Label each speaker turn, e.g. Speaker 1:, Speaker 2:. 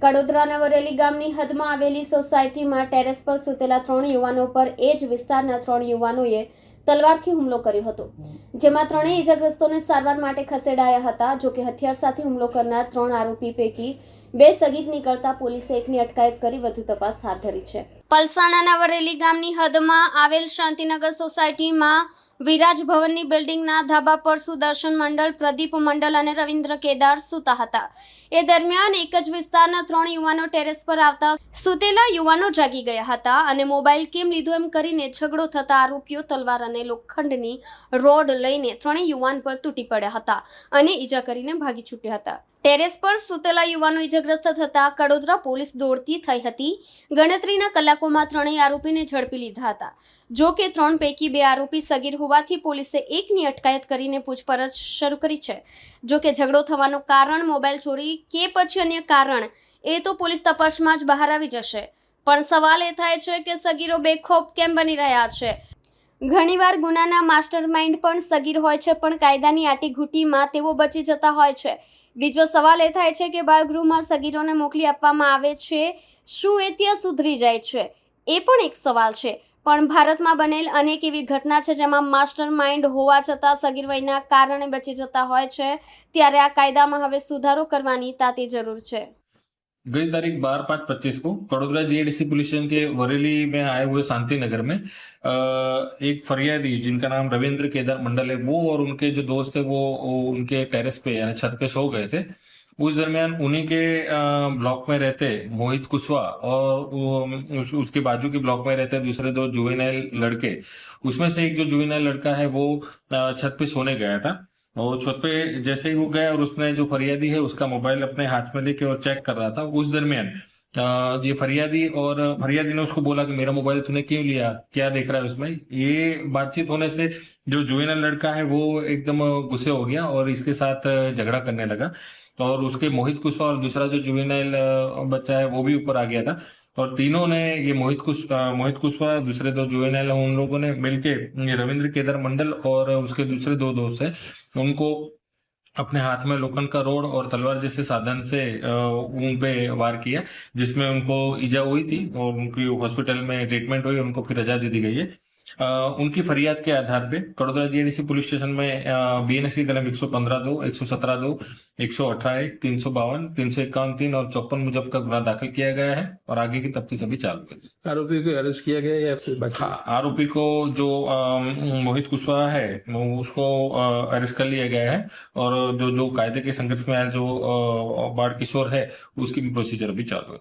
Speaker 1: કડોદરાના વરેલી ગામની હદમાં આવેલી સોસાયટીમાં ટેરેસ પર સૂતેલા 3 યુવાનો પર એ જ વિસ્તારના 3 યુવાનોએ તલવારથી હુમલો કર્યો હતો, જેમાં 3 ઈજાગ્રસ્તોને સારવાર માટે ખસેડાયા હતા। જોકે હથિયાર સાથે હુમલો કરનાર 3 આરોપી પૈકી 2 સગીર નીકળતા પોલીસે એકની અટકાયત કરી વધુ તપાસ હાથ ધરી છે। પલસાણાના વરેલી ગામની હદમાં આવેલ શાંતિનગર સોસાયટીમાં વિરાજ ભવનની બિલ્ડિંગના ધાબા પર સુદર્શન મંડળ, પ્રદીપ મંડળ અને રવિન્દ્ર કેદાર સૂતા હતા। એ દરમિયાન એક જ વિસ્તારના 3 યુવાનો ટેરેસ પર આવતા સૂતેલા યુવાનો જાગી ગયા હતા અને મોબાઈલ કેમ લીધો એમ કરીને ઝઘડો થતા આરોપીઓ તલવાર અને લોખંડની રોડ લઈને 3 યુવાન પર તૂટી પડ્યા હતા અને ઈજા કરીને ભાગી છૂટ્યા હતા। ટેરેસ પર સૂતેલા યુવાનો ઈજાગ્રસ્ત થતા કડોદરા પોલીસ દોડતી થઈ હતી। ગણતરીના કલાકોમાં 3 આરોપીને ઝડપી લીધા હતા। જો કે 3 પૈકી 2 આરોપી સગીર હોવાથી પોલીસે એકની અટકાયત કરીને પૂછપરછ શરૂ કરી છે। જો કે ઝઘડો થવાનું કારણ મોબાઈલ ચોરી કે પછી અન્ય કારણ એ તો પોલીસ તપાસમાં જ બહાર આવી જશે, પણ સવાલ એ થાય છે કે સગીરો બેખોફ કેમ બની રહ્યા છે। ઘણીવાર ગુનાના માસ્ટરમાઇન્ડ પણ સગીર હોય છે, પણ કાયદાની આટીઘૂટીમાં તેઓ બચી જતા હોય છે। બીજો સવાલ એ થાય છે કે બાળગૃહમાં સગીરોને મોકલી આપવામાં આવે છે, શું એ ત્યાં સુધરી જાય છે? એ પણ એક સવાલ છે। પણ ભારતમાં બનેલ અનેક એવી ઘટના છે જેમાં માસ્ટર માઇન્ડ હોવા છતાં સગીર વયના કારણે બચી જતા હોય છે, ત્યારે આ કાયદામાં હવે સુધારો કરવાની તાતી જરૂર છે।
Speaker 2: गई तारीख 12/5/25 को कड़ोदरा जीआईडीसी पुलिस स्टेशन के वरेली में आए हुए शांति नगर में एक फरियादी जिनका नाम रविंद्र केदार मंडल है, वो और उनके जो दोस्त थे वो उनके टेरेस पे यानी छत पे सो गए थे। उस दरमियान उन्हीं के ब्लॉक में रहते मोहित कुशवाहा और उसके बाजू के ब्लॉक में रहते दूसरे 2 जुवेनाइल लड़के, उसमें से एक जो जुवेनाइल लड़का है वो छत पे सोने गया था और छत पे जैसे ही वो गया और उसने जो फरियादी है उसका मोबाइल अपने हाथ में लेके और चेक कर रहा था, उस दरमियान ये फरियादी ने उसको बोला कि मेरा मोबाइल तूने क्यों लिया, क्या देख रहा है उसमें। ये बातचीत होने से जो जुवेनाइल लड़का है वो एकदम गुस्से हो गया और इसके साथ झगड़ा करने लगा और उसके मोहित कुशवाहा और दूसरा जो जुवेनाइल बच्चा है वो भी ऊपर आ गया था और तीनों ने ये मोहित कुशवाहा दूसरे 2 जुवेनाइल उन लोगों ने मिलके ये रविंद्र केदार मंडल और उसके दूसरे 2 दोस्त हैं उनको अपने हाथ में लोखंड का रोड और तलवार जैसे साधन से उन पे वार किया, जिसमें उनको ईजा हुई थी और उनकी हॉस्पिटल में ट्रीटमेंट हुई, उनको फिर रजा दे दी गई है। उनकी फरियाद के आधार पे कड़ोदरा जीआईडीसी पुलिस स्टेशन में बीएनएस की कलम 115(2), 117(2), 118(1), 352, 351(3) और 54 मुजब का गुना दाखिल किया गया है और आगे की तफ्तीश अभी चालू है।
Speaker 3: आरोपी को अरेस्ट किया गया या फिर बाकी?
Speaker 2: हाँ, आरोपी को जो मोहित कुशवाहा है उसको अरेस्ट कर लिया गया है और जो कायदे के संघर्ष में आया जो बाढ़ किशोर है उसकी भी प्रोसीजर अभी चालू है।